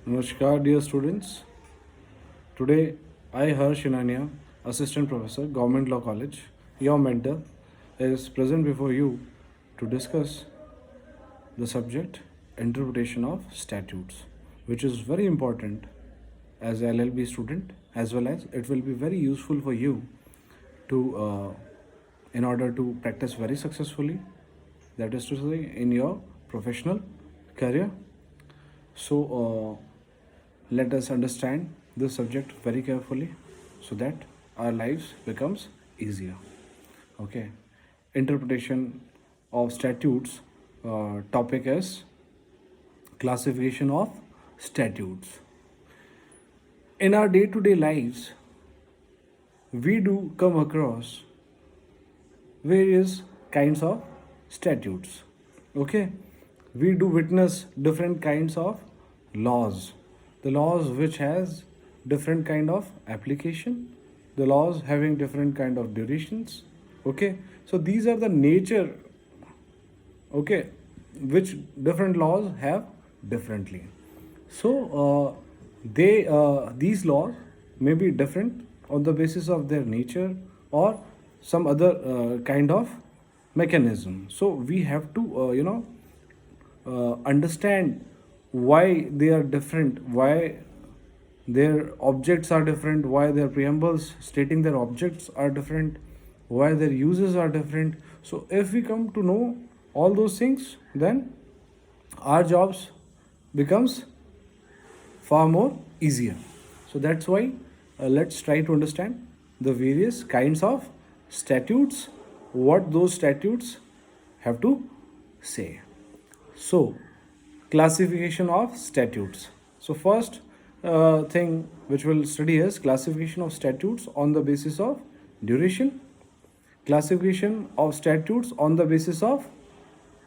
Namaskar, dear students. Today, I, Harsh Inania, Assistant Professor, Government Law College, your mentor, is present before you to discuss the subject interpretation of statutes, which is very important as a LLB student, as well as it will be very useful for you to, in order to practice very successfully. That is to say, in your professional career. So, let us understand this subject very carefully so that our lives becomes easier. Okay. Interpretation of statutes. Topic is classification of statutes. In our day-to-day lives, we do come across various kinds of statutes. Okay, we do witness different kinds of laws, the laws which has different kind of application, the laws having different kind of durations. Okay, so these are the nature, okay, which different laws have differently. So they these laws may be different on the basis of their nature or some other kind of mechanism. So we have to understand why they are different, why their objects are different, why their preambles stating their objects are different, why their uses are different. So if we come to know all those things, then our jobs becomes far more easier. So that's why let's try to understand the various kinds of statutes, what those statutes have to say. So, classification of statutes. So, first thing which we'll study is classification of statutes on the basis of duration, classification of statutes on the basis of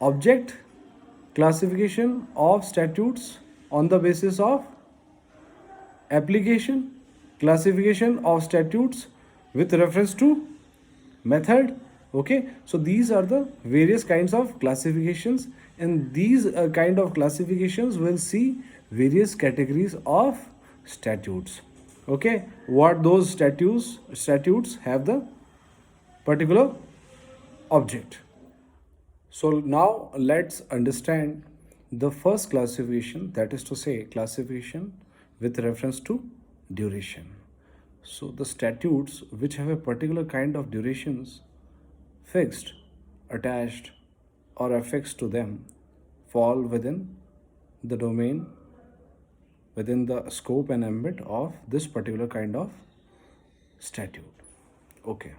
object, classification of statutes on the basis of application, classification of statutes with reference to method. Okay, so these are the various kinds of classifications, and these kind of classifications will see various categories of statutes. Okay, what those statutes have the particular object. So now let's understand the first classification, that is to say classification with reference to duration. So the statutes which have a particular kind of durations fixed, attached, or affixed to them fall within the domain, within the scope and ambit of this particular kind of statute. Okay.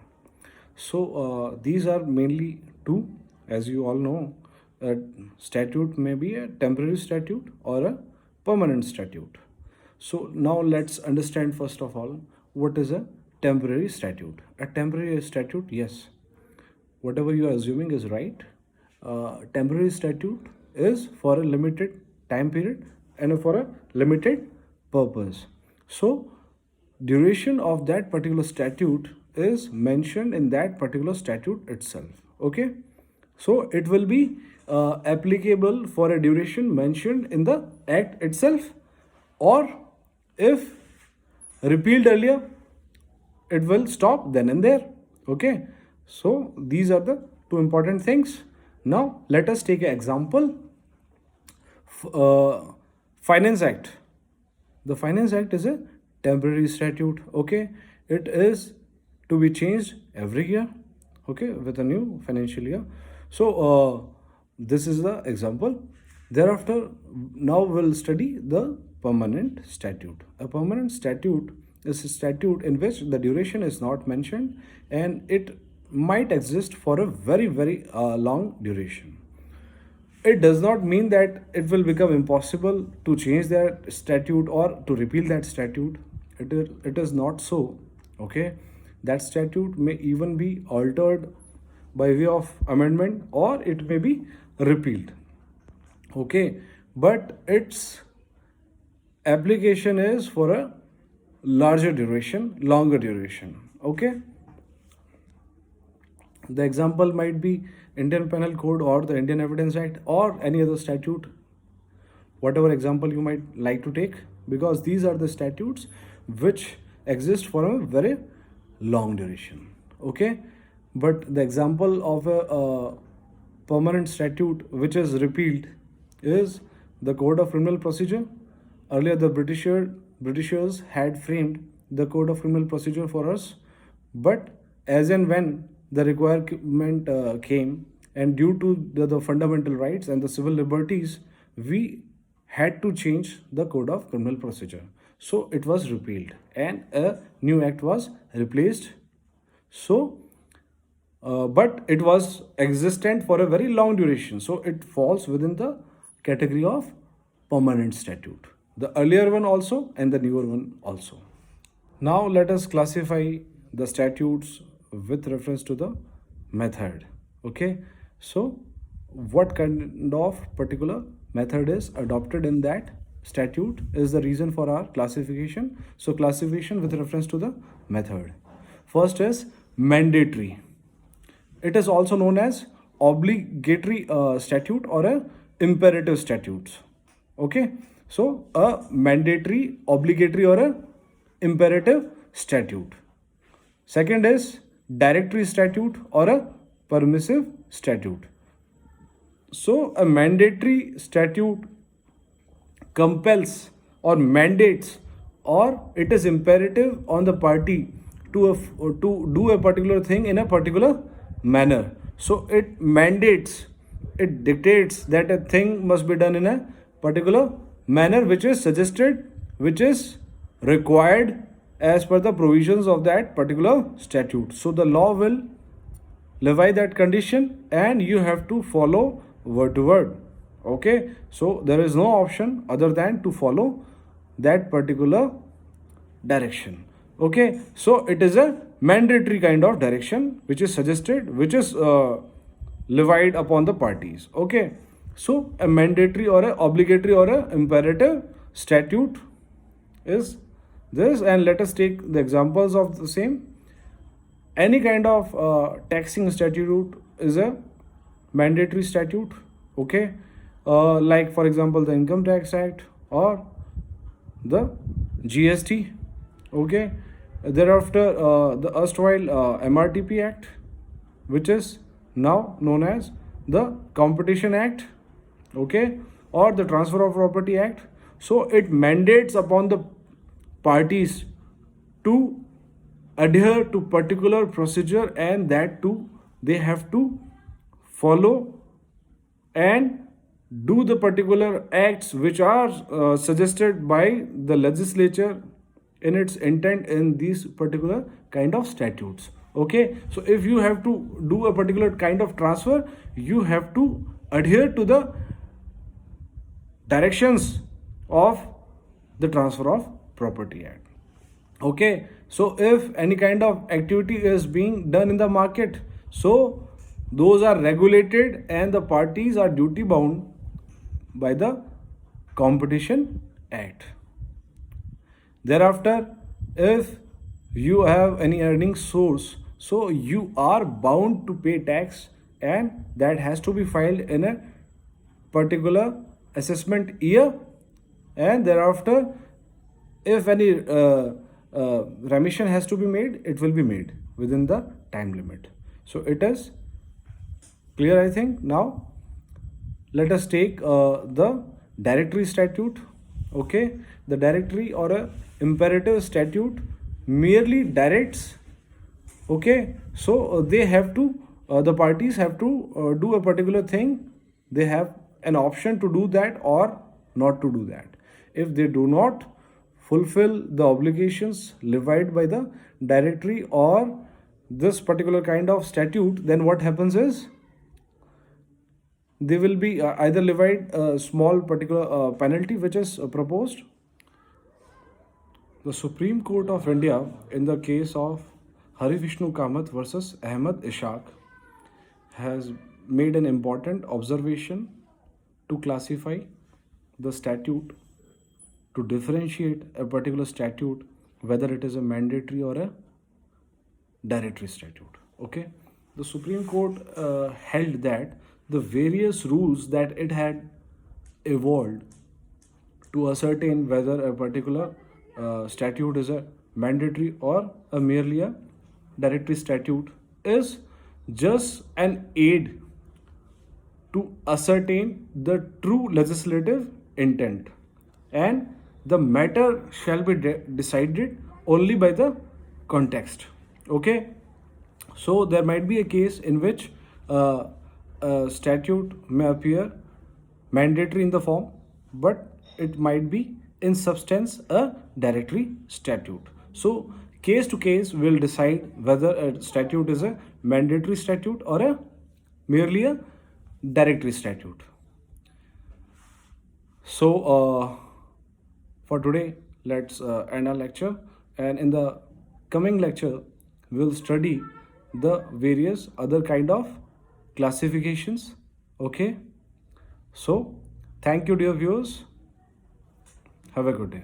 So these are mainly two, as you all know. A statute may be a temporary statute or a permanent statute. So now let's understand first of all what is a temporary statute. A temporary statute, yes, whatever you are assuming is right. Temporary statute is for a limited time period and for a limited purpose. So duration of that particular statute is mentioned in that particular statute itself. Okay, so it will be applicable for a duration mentioned in the act itself, or if repealed earlier, it will stop then and there. Okay, so these are the two important things. Now let us take an example. Finance Act. The Finance Act is a temporary statute. Okay, it is to be changed every year. Okay, with a new financial year. So this is the example. Thereafter, now we'll study the permanent statute. A permanent statute is a statute in which the duration is not mentioned and it might exist for a very long duration. It does not mean that it will become impossible to change that statute or to repeal that statute. It is not so. Okay, that statute may even be altered by way of amendment or it may be repealed. Okay, but its application is for a larger duration, longer duration. Okay, the example might be Indian Penal Code or the Indian Evidence Act or any other statute. whatever example you might like to take, because these are the statutes which exist for a very long duration. Okay, but the example of a permanent statute which is repealed is the Code of Criminal Procedure. Earlier, the Britishers had framed the Code of Criminal Procedure for us, but as and when the requirement came, and due to the fundamental rights and the civil liberties, we had to change the Code of Criminal Procedure. So it was repealed and a new act was replaced. So but it was existent for a very long duration, so it falls within the category of permanent statute, the earlier one also and the newer one also. Now let us classify the statutes with reference to the method. Okay, so what kind of particular method is adopted in that statute is the reason for our classification. So classification with reference to the method. First is mandatory. It is also known as obligatory statute or a imperative statutes. Okay, so a mandatory, obligatory or a imperative statute. Second is directory statute or a permissive statute. So a mandatory statute compels or mandates, or it is imperative on the party to do a particular thing in a particular manner. So it mandates, it dictates that a thing must be done in a particular manner which is suggested, which is required as per the provisions of that particular statute. So the law will levy that condition and you have to follow word to word. Okay, so there is no option other than to follow that particular direction. Okay, so it is a mandatory kind of direction which is suggested, which is levied upon the parties. Okay, so a mandatory or a obligatory or a imperative statute is this, and let us take the examples of the same. Any kind of taxing statute is a mandatory statute. Okay, like for example the Income Tax Act or the GST. Okay, thereafter the erstwhile MRTP Act, which is now known as the Competition Act. Okay, or the Transfer of Property Act. So it mandates upon the parties to adhere to particular procedure, and that too they have to follow and do the particular acts which are suggested by the legislature in its intent in these particular kind of statutes. Okay, so if you have to do a particular kind of transfer, you have to adhere to the directions of the Transfer of Property Act. Okay, so if any kind of activity is being done in the market, so those are regulated and the parties are duty bound by the Competition Act. Thereafter, if you have any earning source, so you are bound to pay tax, and that has to be filed in a particular assessment year, and thereafter if any remission has to be made, it will be made within the time limit. So it is clear, I think. Now let us take the directory statute. Okay, the directory or a imperative statute merely directs. Okay, so they have to the parties have to do a particular thing. They have an option to do that or not to do that. If they do not fulfill the obligations levied by the directory or this particular kind of statute, then what happens is they will be either levied a small particular penalty which is proposed. The Supreme Court of India, in the case of Hari Vishnu Kamath versus Ahmed Ishaq, has made an important observation to classify the statute, to differentiate a particular statute whether it is a mandatory or a directory statute. Okay, the Supreme Court held that the various rules that it had evolved to ascertain whether a particular statute is a mandatory or a merely a directory statute is just an aid to ascertain the true legislative intent, and the matter shall be decided only by the context. Okay, so there might be a case in which a statute may appear mandatory in the form, but it might be in substance a directory statute. So case to case will decide whether a statute is a mandatory statute or a merely a directory statute. So for today, let's end our lecture, and in the coming lecture we'll study the various other kind of classifications. Okay, so thank you dear viewers, have a good day.